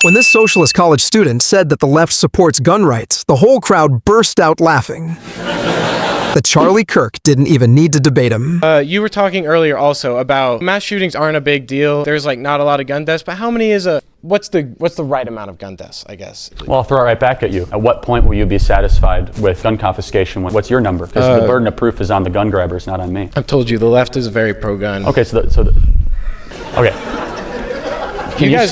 When this socialist college student said that the left supports gun rights, the whole crowd burst out laughing. That Charlie Kirk didn't even need to debate him. You were talking earlier also about mass shootings aren't a big deal. There's like not a lot of gun deaths, but how many is what's the right amount of gun deaths, I guess? Well, I'll throw it right back at you. At what point will you be satisfied with gun confiscation? What's your number? Because the burden of proof is on the gun grabbers, not on me. I've told you, the left is very pro-gun. Okay, okay. Can you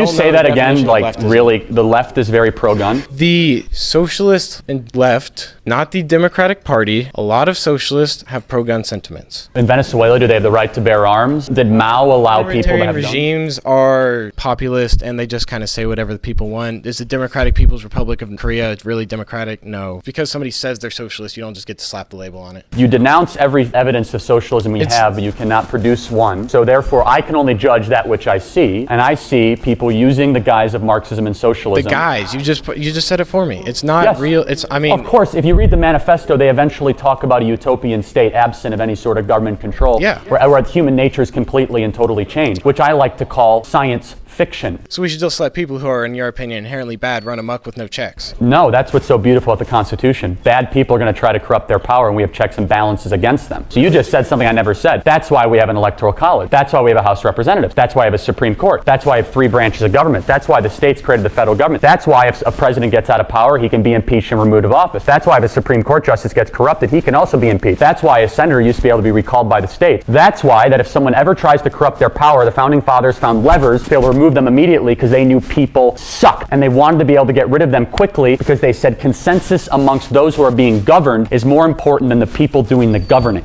say that again? Like, really, the left is very pro-gun? The socialist and left, not the Democratic Party, a lot of socialists have pro-gun sentiments. In Venezuela, do they have the right to bear arms? Did Mao allow people to have guns? Regimes are populist and they just kind of say whatever the people want. Is the Democratic People's Republic of Korea really democratic? No. Because somebody says they're socialist, you don't just get to slap the label on it. You denounce every evidence of socialism we have, but you cannot produce one. So therefore, I can only judge that which I see. And I see people using the guise of Marxism and socialism. The guise, you just said it for me. It's not real. Of course, if you read the manifesto, they eventually talk about a utopian state absent of any sort of government control, where human nature is completely and totally changed, which I like to call science fiction. So we should just let people who are, in your opinion, inherently bad run amok with no checks? No, that's what's so beautiful about the Constitution. Bad people are going to try to corrupt their power, and we have checks and balances against them. So you just said something I never said. That's why we have an electoral college. That's why we have a House of Representatives. That's why we have a Supreme Court. That's why we have 3 branches of government. That's why the states created the federal government. That's why if a president gets out of power, he can be impeached and removed of office. That's why if a Supreme Court justice gets corrupted, he can also be impeached. That's why a senator used to be able to be recalled by the states. That's why that if someone ever tries to corrupt their power, the founding fathers found levers to be able to remove them immediately, because they knew people suck. And they wanted to be able to get rid of them quickly because they said consensus amongst those who are being governed is more important than the people doing the governing.